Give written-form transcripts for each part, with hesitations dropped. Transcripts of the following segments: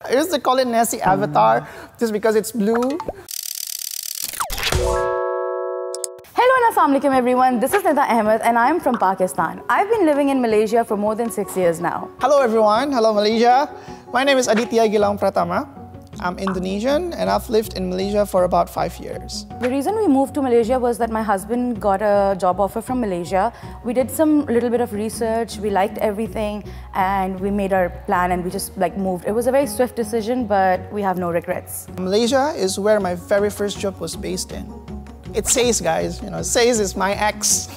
I used to call it Nessie Avatar just because it's blue. Hello and Assalamualaikum everyone, this is Nida Ahmed and I'm from Pakistan. I've been living in Malaysia for more than 6 years now. Hello everyone, hello Malaysia. My name is Aditya Gilank Pratama. I'm Indonesian and I've lived in Malaysia for about 5 years. The reason we moved to Malaysia was that my husband got a job offer from Malaysia. We did some little bit of research, we liked everything and we made our plan and we just moved. It was a very swift decision but we have no regrets. Malaysia is where my very first job was based in. It says, guys, says is my ex.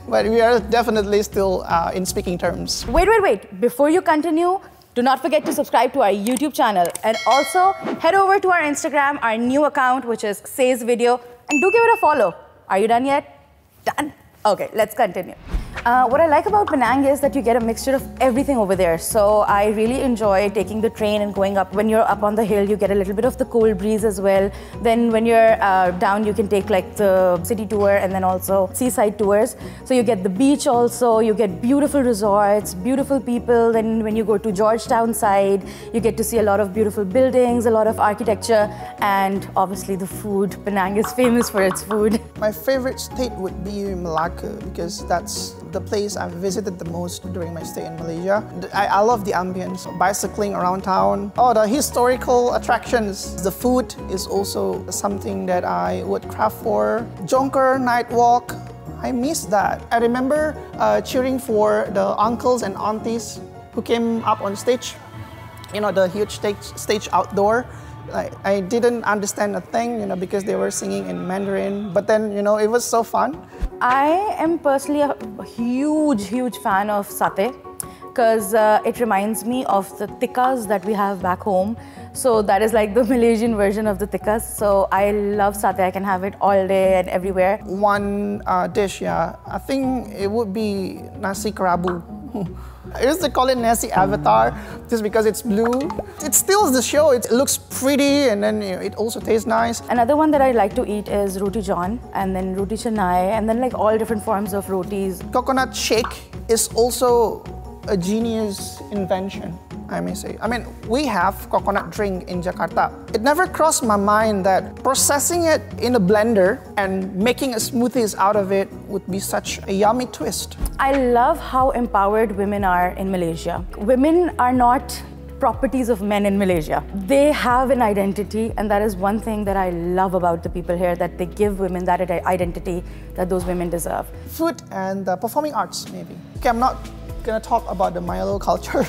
But we are definitely still in speaking terms. Wait. Before you continue, do not forget to subscribe to our YouTube channel and also head over to our Instagram, our new account, which is Says Video, and do give it a follow. Are you done yet? Done? Okay, let's continue. What I like about Penang is that you get a mixture of everything over there. So I really enjoy taking the train and going up. When you're up on the hill, you get a little bit of the cold breeze as well. Then when you're down, you can take the city tour and then also seaside tours. So you get the beach also, you get beautiful resorts, beautiful people. Then when you go to Georgetown side, you get to see a lot of beautiful buildings, a lot of architecture, and obviously the food. Penang is famous for its food. My favorite state would be Malacca because that's the place I've visited the most during my stay in Malaysia. I love the ambience, bicycling around town. Oh, the historical attractions. The food is also something that I would craft for. Jonker night walk, I miss that. I remember cheering for the uncles and aunties who came up on stage. The huge stage outdoor. I didn't understand a thing, because they were singing in Mandarin. But then, it was so fun. I am personally a huge fan of satay because it reminds me of the tikkas that we have back home. So that is like the Malaysian version of the tikkas. So I love satay. I can have it all day and everywhere. One dish, yeah. I think it would be nasi kerabu. I used to call it Nessie Avatar just because it's blue. It steals the show. It looks pretty and then it also tastes nice. Another one that I like to eat is roti john and then roti canai and then all different forms of rotis. Coconut shake is also a genius invention, I may say. I mean, we have coconut drink in Jakarta. It never crossed my mind that processing it in a blender and making a smoothies out of it would be such a yummy twist. I love how empowered women are in Malaysia. Women are not properties of men in Malaysia. They have an identity, and that is one thing that I love about the people here, that they give women that identity that those women deserve. Food and performing arts, maybe. Okay, I'm not gonna talk about the Milo culture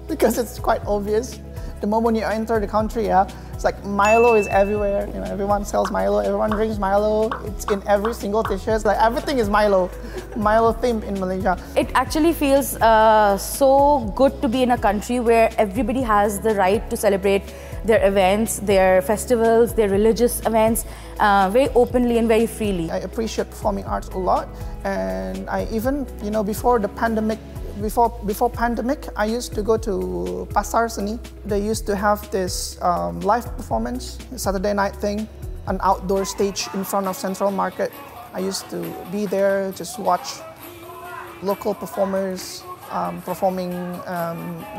because it's quite obvious. The moment you enter the country, it's like Milo is everywhere. Everyone sells Milo, everyone drinks Milo. It's in every single dishes. Everything is Milo themed in Malaysia. It actually feels so good to be in a country where everybody has the right to celebrate their events, their festivals, their religious events, very openly and very freely. I appreciate performing arts a lot, and I even, before the pandemic. Before pandemic, I used to go to Pasar Seni. They used to have this live performance, Saturday night thing, an outdoor stage in front of Central Market. I used to be there, just watch local performers performing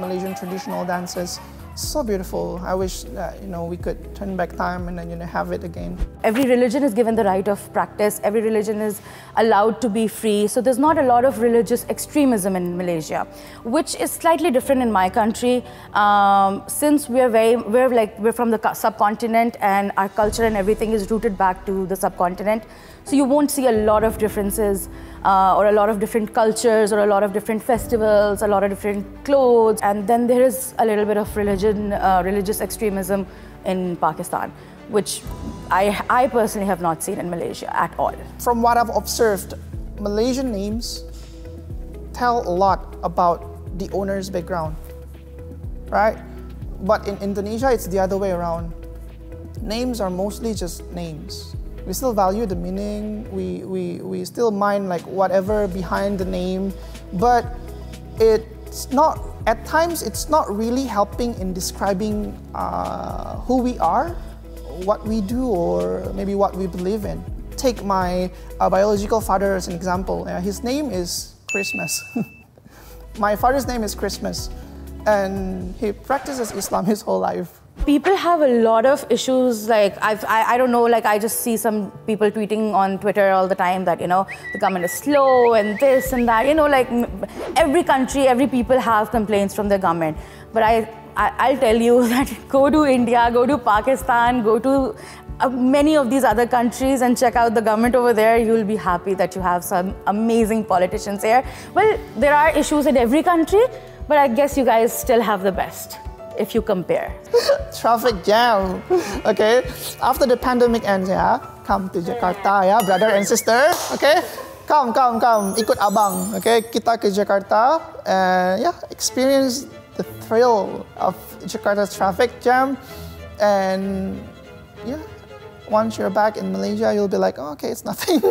Malaysian traditional dances. So beautiful. I wish that we could turn back time and then have it again. Every religion is given the right of practice. Every religion is allowed to be free. So there's not a lot of religious extremism in Malaysia, which is slightly different in my country. Since we're from the subcontinent and our culture and everything is rooted back to the subcontinent. So you won't see a lot of differences or a lot of different cultures or a lot of different festivals, a lot of different clothes. And then there is a little bit of religious extremism in Pakistan, which I personally have not seen in Malaysia at all. From what I've observed, Malaysian names tell a lot about the owner's background, right? But in Indonesia, it's the other way around. Names are mostly just names. We still value the meaning, we still mind whatever behind the name, but it's not, at times it's not really helping in describing who we are, what we do, or maybe what we believe in. Take my biological father as an example. His name is Christmas. My father's name is Christmas. and he practices Islam his whole life. People have a lot of issues, like I don't know, like I just see some people tweeting on Twitter all the time that, you know, the government is slow and this and that, you know, like every country, every people have complaints from their government. But I'll tell you that go to India, go to Pakistan, go to many of these other countries and check out the government over there. You'll be happy that you have some amazing politicians here. Well, there are issues in every country, but I guess you guys still have the best if you compare. Traffic jam. Okay, after the pandemic ends, yeah, come to Jakarta, yeah, brother and sister. Okay, come, ikut abang. Okay, kita ke Jakarta and yeah, experience the thrill of Jakarta's traffic jam. And yeah, once you're back in Malaysia, you'll be like, oh, okay, it's nothing.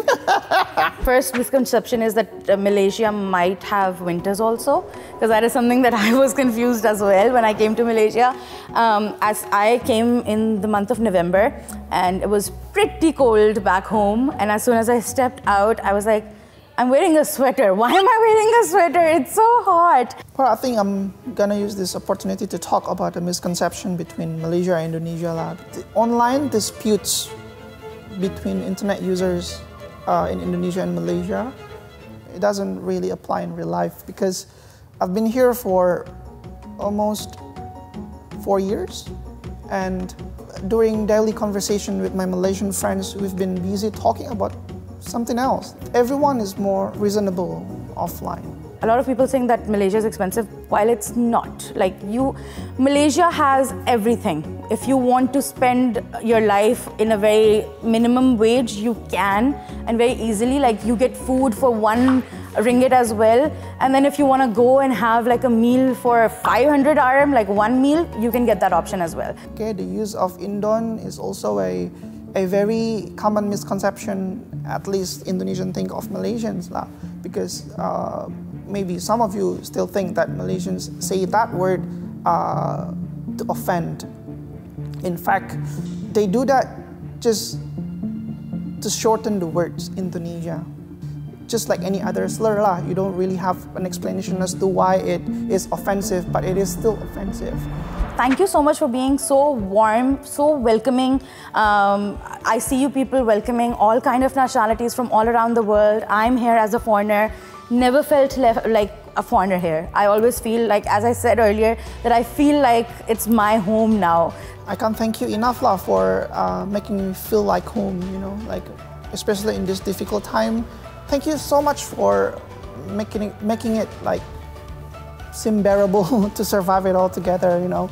First misconception is that Malaysia might have winters also, because that is something that I was confused as well when I came to Malaysia. As I came in the month of November, and it was pretty cold back home, and as soon as I stepped out, I was like, I'm wearing a sweater. Why am I wearing a sweater? It's so hot. Well, I think I'm gonna use this opportunity to talk about the misconception between Malaysia and Indonesia. The online disputes between internet users in Indonesia and Malaysia, it doesn't really apply in real life, because I've been here for almost 4 years, and during daily conversation with my Malaysian friends, we've been busy talking about something else. Everyone is more reasonable offline. A lot of people think that Malaysia is expensive, while it's not. Like Malaysia has everything. If you want to spend your life in a very minimum wage, you can, and very easily. Like you get food for 1 ringgit as well. And then if you want to go and have like a meal for 500 RM, like 1 meal, you can get that option as well. Okay, the use of Indon is also a very common misconception, at least Indonesian think of Malaysians lah, because maybe some of you still think that Malaysians say that word to offend. In fact, they do that just to shorten the words Indonesia. Just like any other slur lah, you don't really have an explanation as to why it is offensive, but it is still offensive. Thank you so much for being so warm, so welcoming. I see you people welcoming all kind of nationalities from all around the world. I'm here as a foreigner. Never felt like a foreigner here. I always feel like, as I said earlier, that I feel like it's my home now. I can't thank you enough lah for making me feel like home, you know, like especially in this difficult time. Thank you so much for making it like seem bearable to survive it all together, you know.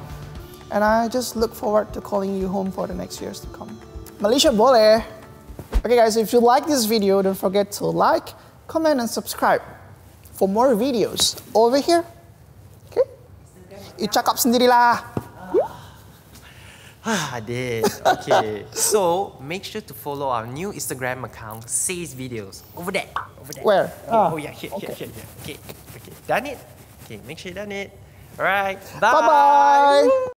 And I just look forward to calling you home for the next years to come. Malaysia boleh. Okay guys, if you like this video, don't forget to like, comment and subscribe for more videos over here. Okay? You cakap sendirilah. Adit. Okay. So make sure to follow our new Instagram account, Says Videos. Over there. Where? Oh yeah, here. Okay. Done it? Okay, make sure you done it. Alright. Bye. Bye-bye.